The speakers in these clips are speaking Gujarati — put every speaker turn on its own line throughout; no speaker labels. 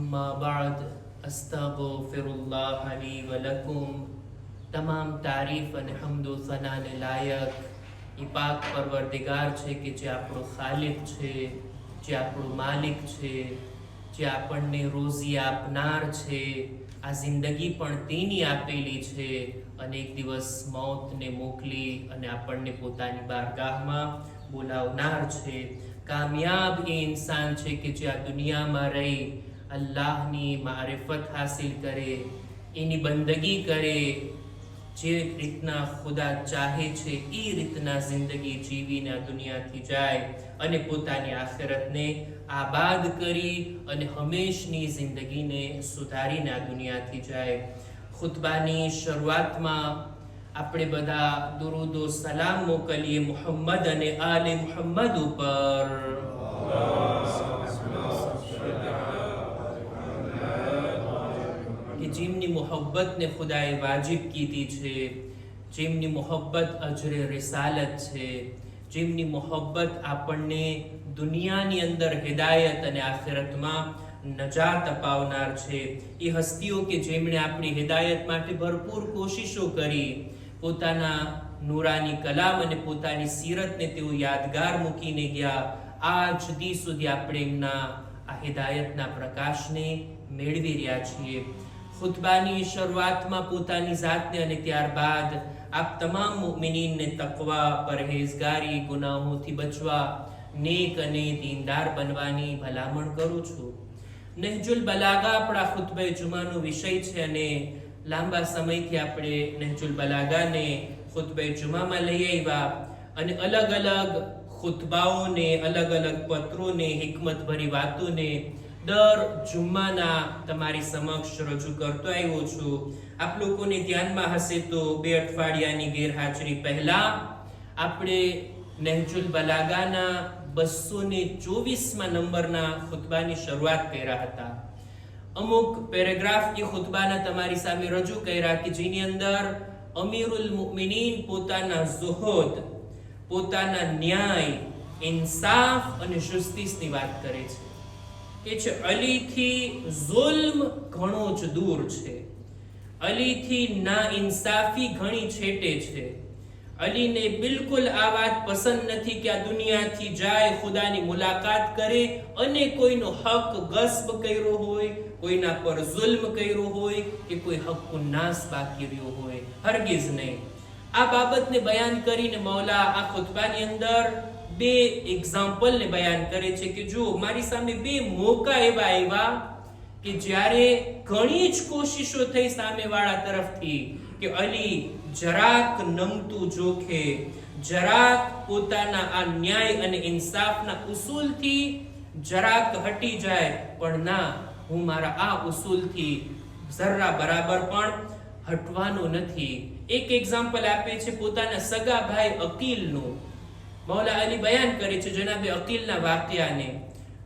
अम्मा बाद अस्तगफिरुल्लाह ली व लकुम। તમામ તારીફ અને હમદો સનાને લાયક એ પાક પરવરદિગાર છે કે જે આપણો ખાલિક છે, જે આપણો માલિક છે, જે આપણને રોઝી આપનાર છે। આ જિંદગી પણ તેની આપેલી છે અને એક દિવસ મૌતને મોકલી અને આપણને પોતાની બારગાહમાં બોલાવનાર છે। કામયાબ એ ઇન્સાન છે કે જે આ દુનિયામાં રહી અલ્લાહની મારિફત હાસિલ કરે, એની બંદગી કરે, જે રીતના ખુદા ચાહે છે એ રીતના જિંદગી જીવીને આ દુનિયાથી જાય અને પોતાની આખિરતને આબાદ કરી અને હંમેશની જિંદગીને સુધારીને આ દુનિયાથી જાય। ખુતબાની શરૂઆતમાં આપણે બધા દુરૂદો સલામ મોકલીએ મુહમ્મદ અને આલે મુહમ્મદ ઉપર। કે જેમની મોહબ્બતને ખુદાએ વાજિબ કીધી છે, જેમની મોહબ્બત અજરે રિસાલત છે, જેમની મોહબ્બત આપણને દુનિયાની અંદર હિદાયત અને આખિરતમાં નજાત અપાવનાર છે। એ હસ્તીઓ કે જેમણે આપણી હિદાયત માટે ભરપૂર કોશિશો કરી, પોતાના નૂરાની કલામ અને પોતાની સીરતને તેઓ યાદગાર મૂકીને ગયા। આજ દી સુધી આપણે એમના આ હિદાયતના પ્રકાશને મેળવી રહ્યા છીએ। ખુતબાની શરૂઆતમાં પોતાની જાતને અને ત્યારબાદ આપ તમામ મુમિનીનને તકવા, પરહેઝગારી, ગુનાહોથી બચવા, નેક અને દીનદાર બનવાની ભલામણ કરું છું। નહજુલ બલાગા આપણા ખુતબે જુમાનો વિષય છે અને લાંબા સમયથી આપણે નહજુલ બલાગાને ખુતબે જુમામાં લઈ આવ્યા અને અલગ અલગ ખુતબાઓને, અલગ અલગ પત્રોને, હિકમતભરી વાતોને દર જુમ્માના તમારી સમક્ષ રજૂ કરતો આવ્યો છું। આપ લોકોને ધ્યાનમાં હશે તો 2 અઠવાડિયાની ગેરહાજરી પહેલા આપણે નહજુલ બલાગાના 224માં નંબરના ખુતબાની શરૂઆત કર્યા હતા। અમુક પેરેગ્રાફ એ ખુતબાના તમારી સામે રજૂ કર્યા કે જેની અંદર અમીરુલ મુમિનીન પોતાના ઝુહદ, પોતાના ન્યાય, ઇન્સાફ અને જસ્ટિસની વાત કરે છે કે છે અલીથી ઝુલ્મ ઘણો જ દૂર છે, અલીથી ના ઇન્સાફી ઘણી છેટે છે। અલીને બિલકુલ આ વાત પસંદ નથી કે આ દુનિયાથી જાય, ખુદાની મુલાકાત કરે અને કોઈનો હક ગસ્બ કર્યો હોય, કોઈના પર ઝુલ્મ કર્યો હોય કે કોઈ હક્કુ નાસ બાકી રહ્યો હોય, હરગિઝ નહીં। આ બાબતને બયાન કરીને મૌલા આ ખુતબાની અંદર 2 એક્ઝામ્પલને બયાન કરે છે કે જો મારી સામે 2 મોકા એવા આવ્યા કે જ્યારે ઘણી જ કોશિશો થઈ સામેવાળા તરફથી કે અલી જરાક નમતું જોખે, જરાક પોતાના આ ન્યાય અને ઇન્સાફના ઉસૂલથી જરાક હટી જાય, પણ ના, હું મારા આ ઉસૂલથી જરા બરાબર પણ હટવાનો નથી। એક એક્ઝામ્પલ આપે છે પોતાના સગા ભાઈ અકીલનું। મૌલા અલી બયાન કરે છે જનાબે અકીલના વાક્યાને।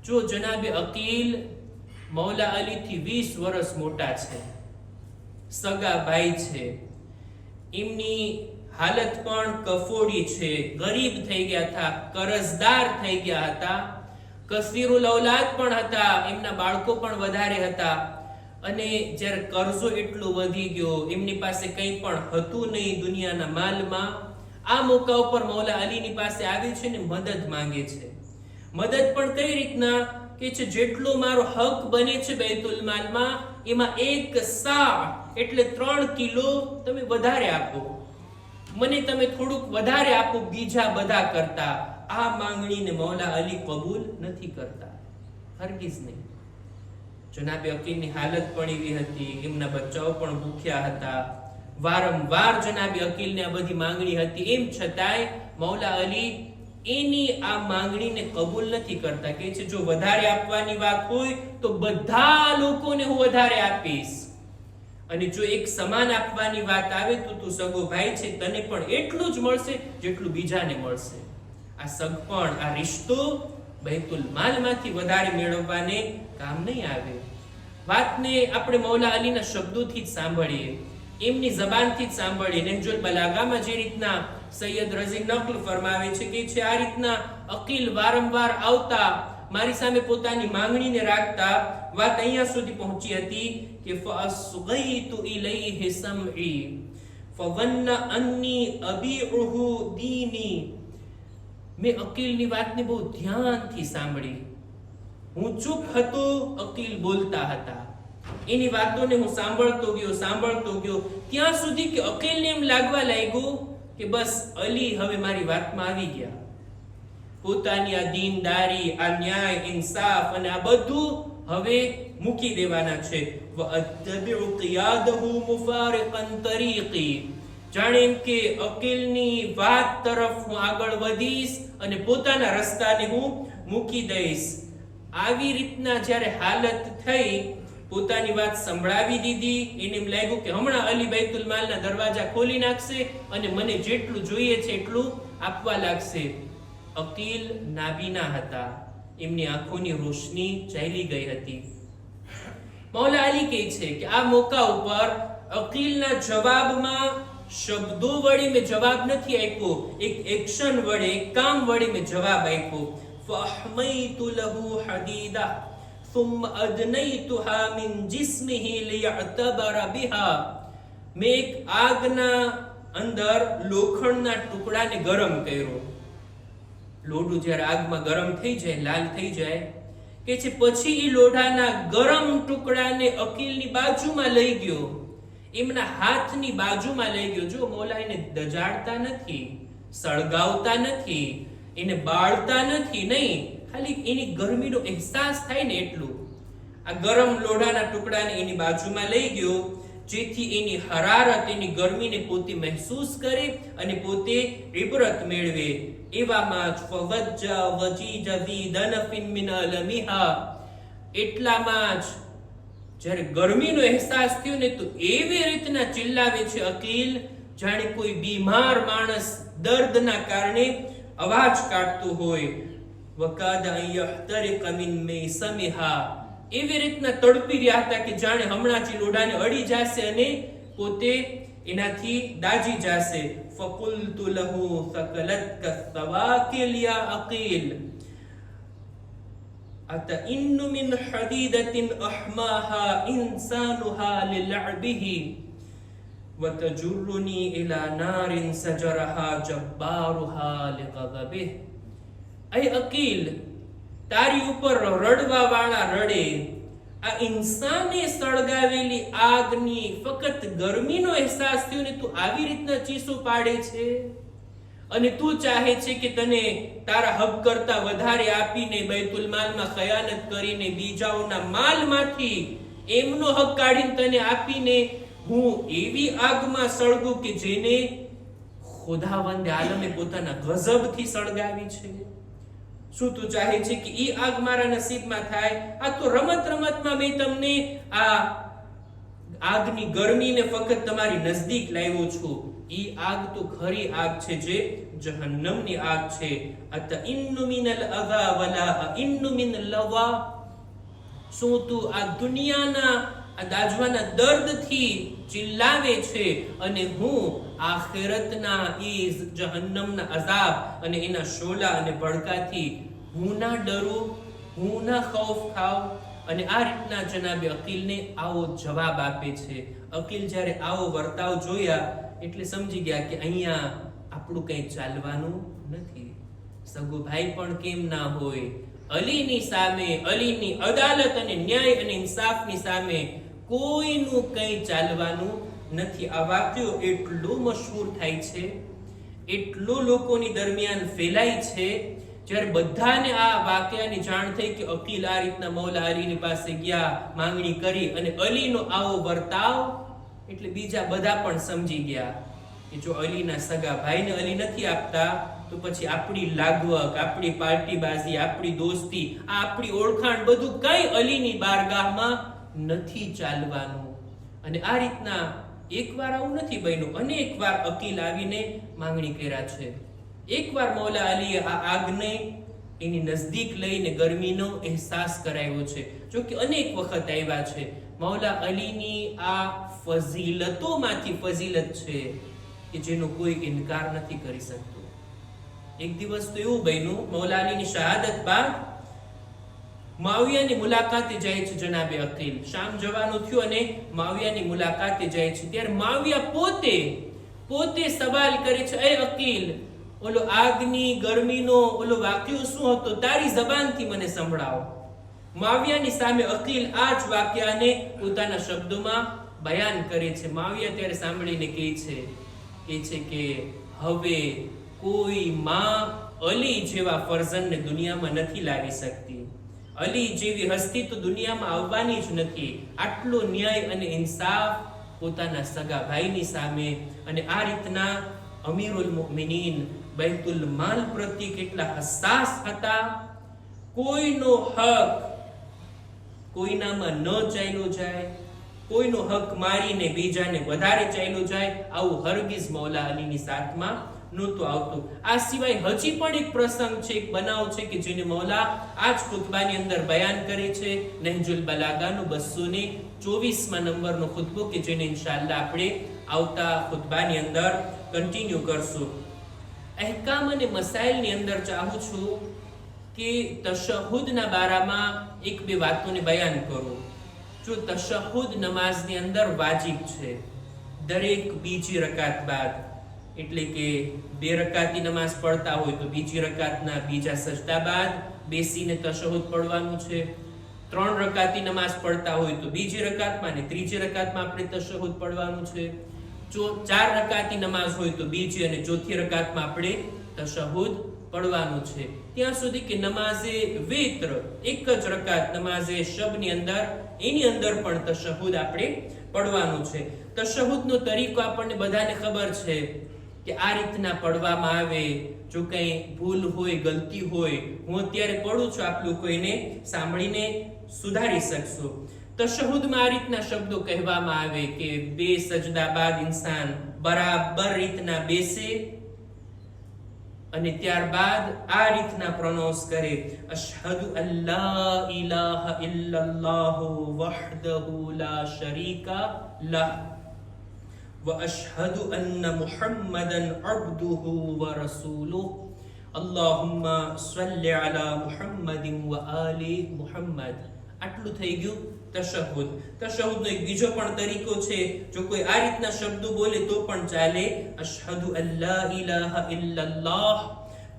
જો જનાબે અકીલ મૌલા અલીથી 20 વર્ષ મોટા છે, સગા ભાઈ છે, એમની હાલત પણ કફોડી છે, ગરીબ થઈ ગયા હતા, કરજદાર થઈ ગયા હતા, કસીરુલ ઔલાદ પણ હતા, એમના બાળકો પણ વધારે હતા અને જ્યારે કરજો એટલો વધી ગયો, એમની પાસે કંઈ પણ હતું નહીં દુનિયાના માલમાં। આ મોકા ઉપર મૌલા અલીની પાસે આવે છે ને મદદ માંગે છે। મદદ પણ કઈ રીતના કે છે જેટલો મારો હક બને છે બૈતુલ માલમાં એમાં 1 સા એટલે 3 કિલો તમે વધારે આપો, મને તમે થોડુંક વધારે આપો બીજા બધા કરતા। આ માંગણીને મૌલા અલી કબૂલ નથી કરતા, હરગિઝ નહીં। જનાબે અકીલની હાલત પણ એવી હતી, એમના બચ્ચાઓ પણ ભૂખ્યા હતા, વારંવાર જનાબે અકીલને આ બધી માંગણી હતી, એમ છતાંય મૌલા અલી એની આ માંગણીને કબૂલ નથી કરતા। કે છે જો વધારે આપવાની વાત હોય તો બધા લોકોને હું વધારે આપીશ, અને જો એક સમાન આપવાની વાત આવે તો તું સગો ભાઈ છે, તને પણ એટલું જ મળશે જેટલું બીજાને મળશે। આ સગપણ, આ રિશ્તો બૈતુલ માલમાંથી વધારે મેળવવાને કામ નહીં આવે। વાતને આપણે મૌલા અલીના શબ્દોથી જ સાંભળીએ, એમની જબાનથી જ સાંભળીએ। નહજુલ બલાગામાં જે રીતના સૈયદ રઝી નકલ ફરમાવે છે કે છે આ રીતના અકીલ વારંવાર આવતા, મારી સામે પોતાની માંગણીને રાખતા. વાત અહીંયા સુધી પહોંચી હતી કે ફઅસગૈતુ ઇલૈહિ સમઈ ફવન્ન અન્ની અબીઉહુ દીની. મેં અકીલની વાતને બહુ ધ્યાનથી સાંભળી. હું ચૂપ હતો, અકીલ બોલતા હતા. એની વાતોને હું સાંભળતો ગયો ત્યાં સુધી કે અકીલને એમ લાગવા લાગ્યું કે બસ અલી હવે મારી વાતમાં આવી ગયા. પોતાની આ દીનદારી, આ ન્યાય, ઇન્સાફ અને આ બધું હવે મૂકી દેવાના છે. વઅત્તબિઉ qiyaadahu મુફારિqan તરીqi. જાણે એમ કે અકીલની વાત તરફ હું આગળ વધીશ અને પોતાના રસ્તાને હું મૂકી દઈશ. આવી રીતના જ્યારે હાલત થઈ, પોતાની વાત સંભળાવી દીધી, એને એમ લાગ્યું કે હમણાં અલી બૈતુલ માલના દરવાજા ખોલી નાખશે અને મને જેટલું જોઈએ છે એટલું આપવા લાગશે. અકીલ નાબીના હતા, એમની આંખોની રોશની ચાલી ગઈ હતી. મૌલા અલી કહે છે કે આ મોકા ઉપર અકીલના જવાબમાં શબ્દો વડે મેં જવાબ નથી આપ્યો, એક એક્શન વડે, એક કામ વડે મેં જવાબ આપ્યો. ફઅહમૈતુ લહુ હદીદા ثم أدنيتها من جسمه ليعتبر بها. મેં એક આગના અંદર લોખંડના ટુકડાને ગરમ કર્યો. લોઢું જ્યારે આગમાં ગરમ થઈ જાય, લાલ થઈ જાય, કે છે પછી એ લોઢાના ગરમ ટુકડાને અકીલની બાજુમાં લઈ ગયો, એમના હાથની બાજુમાં લઈ ગયો. જો મૌલા એને દજાડતા નથી, સળગાવતા નથી, એને બાળતા નથી, નહીં, ખાલી એની ગરમીનો અહેસાસ થાય ને એટલું. આ ગરમ લોઢાના ટુકડાને એની બાજુમાં લઈ ગયો, જેથી એની હરારત, એની ગરમીને પોતે મહેસૂસ કરે અને પોતે ઇબરત મેળવે. એવામાં જ ફવજ્જા વજીજ વી દનફિન મિન અલમિહા. એટલામાં જ જ્યારે ગરમીનો અહેસાસ થયો ને, તો એવી રીતના ચિલ્લાવે છે અકીલ જાણે કોઈ બીમાર માણસ દર્દના કારણે અવાજ કાઢતો હોય. વકાદ અન યહતરિક મિન મૈસમિહા. એવી રીતના તડપી રહ્યા હતા કે જાણે હમણાં જ લોઢાને અડી જશે અને પોતે એનાથી દાજી જશે. ફકુલતુ લહુ સકલતક સવાકિલ યા અકીલ અતઇન્નુ મિન હદીદતિન અહમાહા ઇન્સાનુહા લિલઅબિહી વતજુરુની ઇલા નારિન સજરહા જબ્બારુહા લિગદબિહ. અય અકીલ, તારી ઉપર રડવા વાળા રડે. આ ઇન્સાને સળગાવેલી આગની ફક્ત ગરમીનો અહેસાસ થયો ને, તું આવી રીતના ચીસો પાડે છે અને તું ચાહે છે કે તને તારા હક કરતા વધારે આપીને, બૈતુલ માલમાં ખયાનત કરીને, બીજાઓના માલમાંથી એમનો હક કાઢીને તને આપીને હું એવી આગમાં સળગું કે જેને ખુદાવંદે આલમે પોતાના ગઝબથી સળગાવી છે. શું તું ચાહે છે કે ઈ આગ મારા નસીબમાં થાય? આ તો રમત રમતમાં મેં તમને આ આગની ગરમીને ફક્ત તમારી નજદીક લાવ્યો છું. ઈ આગ તો ખરી આગ છે, જે જહન્નમની આગ છે. અતઇન્નુ મિનલ અઝા વલા ઇન્નુ મિન લવા. શું તું આ દુનિયાના આ દાજવાના દર્દથી ચિલ્લાવે છે અને હું આખિરતના ઈ જહન્નમના અઝાબ અને એના શોલા અને ભડકાથી હું ના ડરું, હું ના ખૌફ ખાવ? અને આ રીતના જનાબે અકીલને આવો જવાબ આપે છે. અકીલ જ્યારે આવો વર્તાવ જોયા એટલે સમજી ગયા કે અહીંયા આપણું કંઈ ચાલવાનું નથી. સગો ભાઈ પણ કેમ ના હોય, અલીની સામે, અલીની અદાલત અને ન્યાય અને ઇન્સાફની સામે કોઈનું કંઈ ચાલવાનું નથી. આ વાક્યો એટલું મશહૂર થાય છે, એટલું લોકોની દરમિયાન ફેલાય છે. જ્યારે બધાને આ વાક્યાની જાણ થઈ કે અકીલ આ રીતના મૌલા અલીની પાસે ગયા, માંગણી કરી, અને અલીનો આવો વર્તાવ, એટલે બીજા બધા પણ સમજી ગયા કે જો અલીના સગા ભાઈને અલી નથી આપતા તો પછી આપણી લાગવક, આપણી પાર્ટીબાજી, આપણી દોસ્તી, આપણી ઓળખાણ બધું કઈ અલીની બારગાહમાં નથી ચાલવાનું. અને આ રીતના એકવાર આવું નથી બન્યું, અનેક વાર અકીલ આવીને માંગણી કર્યા છે. એકવાર મૌલા અલીએ આ આગને એની નજદીક લઈને ગરમીનો અહેસાસ કરાવ્યો છે. જો કે અનેક વખત આવ્યા છે. મૌલા અલીની આ ફઝીલતોમાંથી ફઝીલત છે કે જેનો કોઈ ઇનકાર નથી કરી શકતો. એક દિવસ તો એવું બન્યું, મૌલા અલીની શહાદત બાદ માવિયાની મુલાકાતે જાય છે જનાબે અકીલ. શામ જવાનું થયું અને માવિયાની મુલાકાતે જાય છે. ત્યારે માવિયા પોતે સવાલ કરે છે, એ અકીલ, ઓલો આગની ગરમીનો ઓલો વાક્યો શું હતો, તારી જબાનથી મને સંભળાવો. માવિયાની સામે અકીલ આ જ વાક્યને પોતાના શબ્દોમાં બયાન કરે છે. માવિયા ત્યારે સાંભળીને કહે છે કે હવે કોઈ માં અલી જેવા ફરઝનને દુનિયામાં નથી લાવી શકતી. અલી જેવી હસ્તી તો દુનિયામાં આવવાની જ નથી. આટલો ન્યાય અને ઇન્સાફ પોતાના સગા ભાઈની સામે. અને આ રીતના અમીરુલ મુમિનીન બૈતુલ માલ પ્રત્યે કેટલા હસાસ હતા. કોઈનો હક કોઈનામાં ન ચાલ્યો જાય, કોઈનો હક મારીને બીજાને વધારે ચાલ્યો જાય, આવું હરગીઝ મૌલા અલીની સાથમાં નહોતું આવતું. આ સિવાય હજી પણ એક પ્રસંગ છે, એક બનાવ છે કે જેને મૌલા આ જ ખુતબાની અંદર બયાન કરે છે. નહજુલ બલાગાનો 224માં નંબરનો ખુતબો કે જેને ઇન્શાઅલ્લાહ આપણે આવતા ખુતબાની અંદર કન્ટિન્યુ કરશું. અહેકામ અને મસાઇલની અંદર ચાહું છું કે તશહુદના બારામાં એક બે વાતોને બયાન કરું. જો તશહુદ નમાઝની અંદર વાજિબ છે. દરેક બીજી રકાત બાદ, એટલે કે 2 રકાતની નમાઝ પડતા હોય તો બીજી રકાતના બીજા સજદા બાદ બેસીને તશહુદ પડવાનું છે. 3 રકાતની નમાઝ પડતા હોય તો બીજી રકાતમાં અને ત્રીજી રકાતમાં આપણે તશહુદ પડવાનું છે. જો 4 રકાતની નમાઝ હોય તો બીજી અને ચોથી રકાતમાં આપણે તશહુદ પડવાનું છે. ત્યાં સુધી કે નમાઝે વિત્ર, એક જ રકાત નમાઝે શબની અંદર, એની અંદર પણ તશહુદ આપણે પડવાનું છે. તશહુદનો તરીકો આપણને બધાને ખબર છે કે આ રીતના પડવામાં આવે. જો કંઈ ભૂલ હોય, ગલતી હોય, હું અત્યારે પડું છું, આપ લોકો એને સાંભળીને સુધારી શકશો. તશહુદમાં આ રીતના શબ્દો કહેવામાં આવે કે 2 સજદા બાદ ઇન્સાન બરાબર રીતના બેસે અને ત્યારબાદ આ રીતના પ્રોનાઉન્સ કરે, અશહદુ અલ્લા ઇલાહા ઇલ્લલ્લાહ વહદહુ લા શરીકા લહ وأشهد أن محمدا عبده ورسوله اللهم صل على محمد وآل محمد. આટલું થઈ ગયું તશહુદ. તશહુદનો એક બીજો પણ તરીકો છે. જો કોઈ આ રીતના શબ્દો બોલે તો પણ ચાલે. અશહદુ અલ્લા ઇલાહા ઇલ્લલ્લાહ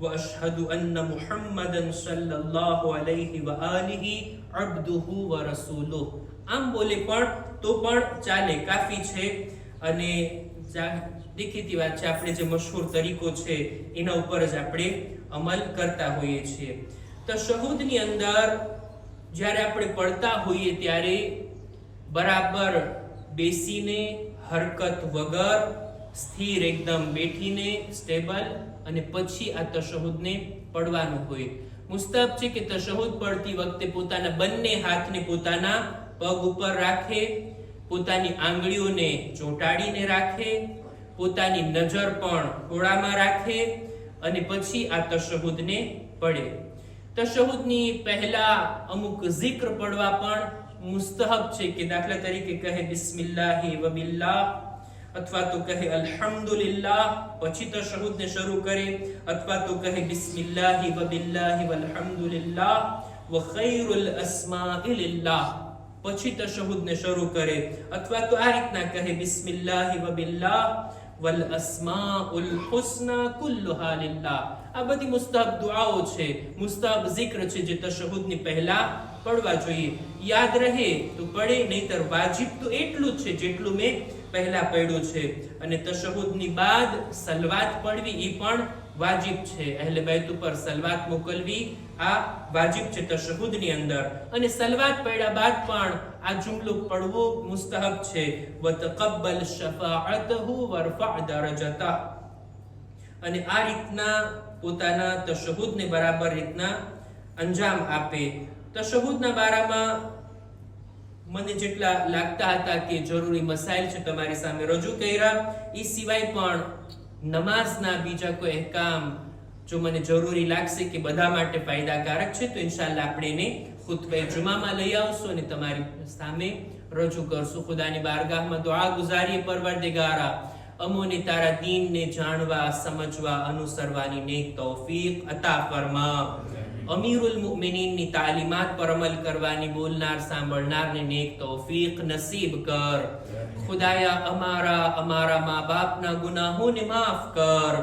વ અશહદુ અન્ન મુહમ્મદન સલ્લલ્લાહુ અલૈહિ વ આલિહી અબ્દુહુ વ રસૂલુહ. આમ બોલે પણ તો પણ ચાલે, કાફી છે. અને દેખીતી વાત છે, આપણે જે મશહૂર તરીકો છે એના ઉપર જ આપણે અમલ કરતા હોઈએ છીએ. તશહુદની અંદર જ્યારે આપણે પડતા હોઈએ ત્યારે બરાબર બેસીને, હરકત વગર, સ્થિર એકદમ બેઠીને, સ્ટેબલ, અને પછી આ તશહુદને પડવાનું હોય. મુસ્તહબ છે કે તશહુદ પડતી વખતે પોતાના બંને હાથને પોતાના પગ ઉપર રાખે, પોતાની આંગળીઓને ચોંટાડીને રાખે, પોતાની નજર પણ ખોળામાં રાખે અને પછી આ તશહુદને પડે. તશહુદની પહેલા અમુક zikr પડવા પણ મુસ્તહબ છે કે દાખલા તરીકે કહે બિસ્મિલ્લાહી વ બિલ્લાહ, અથવા તો કહે અલ્હમ્દુલિલ્લાહ, પછી તશહુદને શરૂ કરે, અથવા તો કહે બિસ્મિલ્લાહી વ બિલ્લાહી વલ્હમ્દુલિલ્લાહ વ ખૈરુલ અસ્માઇ લિલ્લાહ, પછી તશહુદને શરૂ કરે, અથવા તો આ રીતના કહે બિસ્મિલ્લાહી વ બિલ્લાહ વલ અસ્માઉલ હુસ્ના કુલ્લુહા લિલ્લાહ. આ બધી મુસ્તહબ દુઆઓ છે, મુસ્તહબ zikr છે જે તશહુદની પહેલા પડવા જોઈએ. યાદ રહે તો પડે, નહીતર વાજિબ તો એટલું જ છે જેટલું મેં પહેલા પડ્યું છે. અને તશહુદની બાદ સલવાત પડવી એ પણ વાજિબ છે. અહેલે બેત ઉપર સલવાત મોકલવી આ વાજિબ છે તશહુદની અંદર. અને સલવાત પડ્યા બાદ પણ આ જુમલો પડવો મુસ્તહબ છે, વતકબ્બલ શફાઅતહુ વરફઅ દરજતહ. અને આ રીતના પોતાના તશહુદને બરાબર રીતના અંજામ આપે. તશહુદના બારામાં મને જેટલા લાગતા હતા કે જરૂરી મસાઇલ છે તમારી સામે રજૂ કર્યા. એ સિવાય પણ નમાઝના બીજા કોઈ અહેકામ જો મને જરૂરી લાગશે કે બધા માટે ફાયદાકારક છે તો ઇન્શાઅલ્લાહ આપણે એને ખુતબે જુમામાં લઈ આવશું અને તમારી સામે રજૂ કરશું. ખુદાની બારગાહમાં દુઆ ગુજારીએ, પરવરદિગારા અમોને તારા દીનને જાણવા, સમજવા, અનુસરવાની નેક તૌફીક અતા ફરમા. અમીરુલ મુમિનીનની તાલીમાત પર અમલ કરવાની બોલનાર સાંભળનારને નેક તૌફીક નસીબ કર. ખુદાયા અમારા મા બાપના ગુનાહોને માફ કર.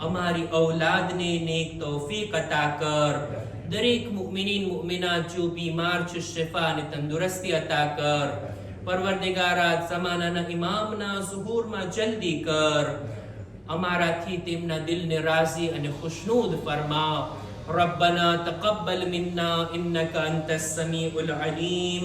અમારી ઔલાદને નેક તૌફીક અતા કર. દરેક મુમિનીન મુમિનાત જો બીમાર છે શિફા અને તંદુરસ્તી અતા કર. પરવરદિગારા ઝમાનાના ઇમામના ઝુહૂરમાં જલ્દી કર. અમારાથી તેમના દિલને રાઝી અને ખુશનૂદ ફરમા. ربنا تقبل منا إنك أنت السميع العليم